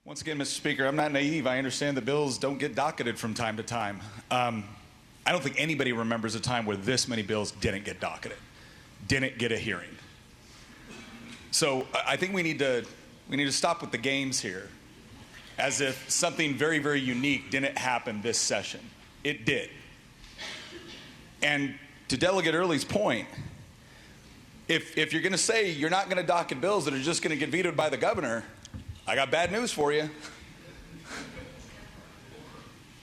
Once again, Mr. Speaker, I'm not naive. I understand that bills don't get docketed from time to time. I don't think anybody remembers a time where this many bills didn't get docketed, didn't get a hearing. So I think we need to stop with the games here, as if something very, very unique didn't happen this session. It did. And to Delegate Early's point, if you're going to say you're not going to docket bills that are just going to get vetoed by the governor, I got bad news for you.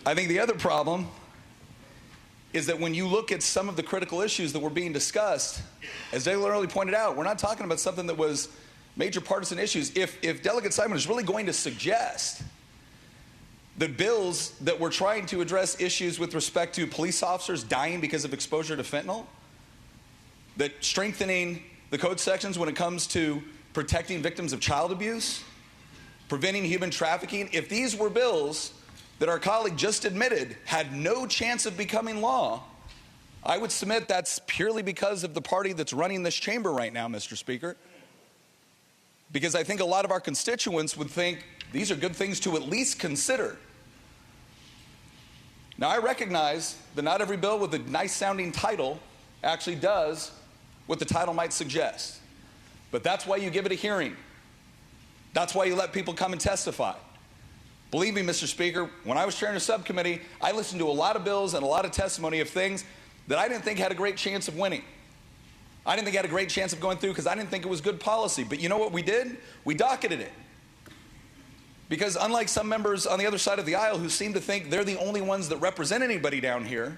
I think the other problem is that when you look at some of the critical issues that were being discussed, as Delegate Early pointed out, we're not talking about something that was major partisan issues. If Delegate Simon is really going to suggest that bills that were trying to address issues with respect to police officers dying because of exposure to fentanyl, that strengthening the code sections when it comes to protecting victims of child abuse, preventing human trafficking, if these were bills that our colleague just admitted had no chance of becoming law, I would submit that's purely because of the party that's running this chamber right now, Mr. Speaker. Because I think a lot of our constituents would think these are good things to at least consider. Now, I recognize that not every bill with a nice sounding title actually does what the title might suggest. But that's why you give it a hearing. That's why you let people come and testify. Believe me, Mr. Speaker, when I was chairing a subcommittee, I listened to a lot of bills and a lot of testimony of things that I didn't think had a great chance of winning. I didn't think had a great chance of going through because I didn't think it was good policy. But you know what we did? We docketed it. Because unlike some members on the other side of the aisle who seem to think they're the only ones that represent anybody down here,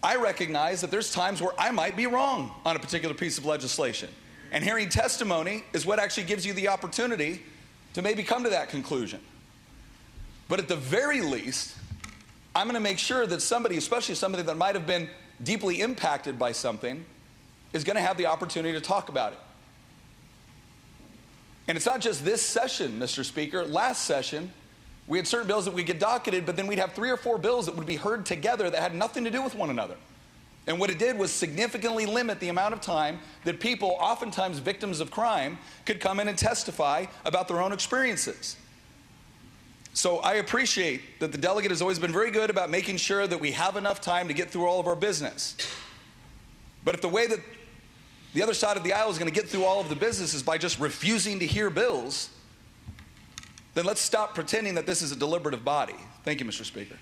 I recognize that there's times where I might be wrong on a particular piece of legislation. And hearing testimony is what actually gives you the opportunity to maybe come to that conclusion. But at the very least, I'm going to make sure that somebody, especially somebody that might have been deeply impacted by something, is going to have the opportunity to talk about it. And it's not just this session, Mr. Speaker. Last session, we had certain bills that would get docketed, but then we'd have 3 or 4 bills that would be heard together that had nothing to do with one another. And what it did was significantly limit the amount of time that people, oftentimes victims of crime, could come in and testify about their own experiences. So I appreciate that the delegate has always been very good about making sure that we have enough time to get through all of our business. But if the way that the other side of the aisle is going to get through all of the business is by just refusing to hear bills, then let's stop pretending that this is a deliberative body. Thank you, Mr. Speaker.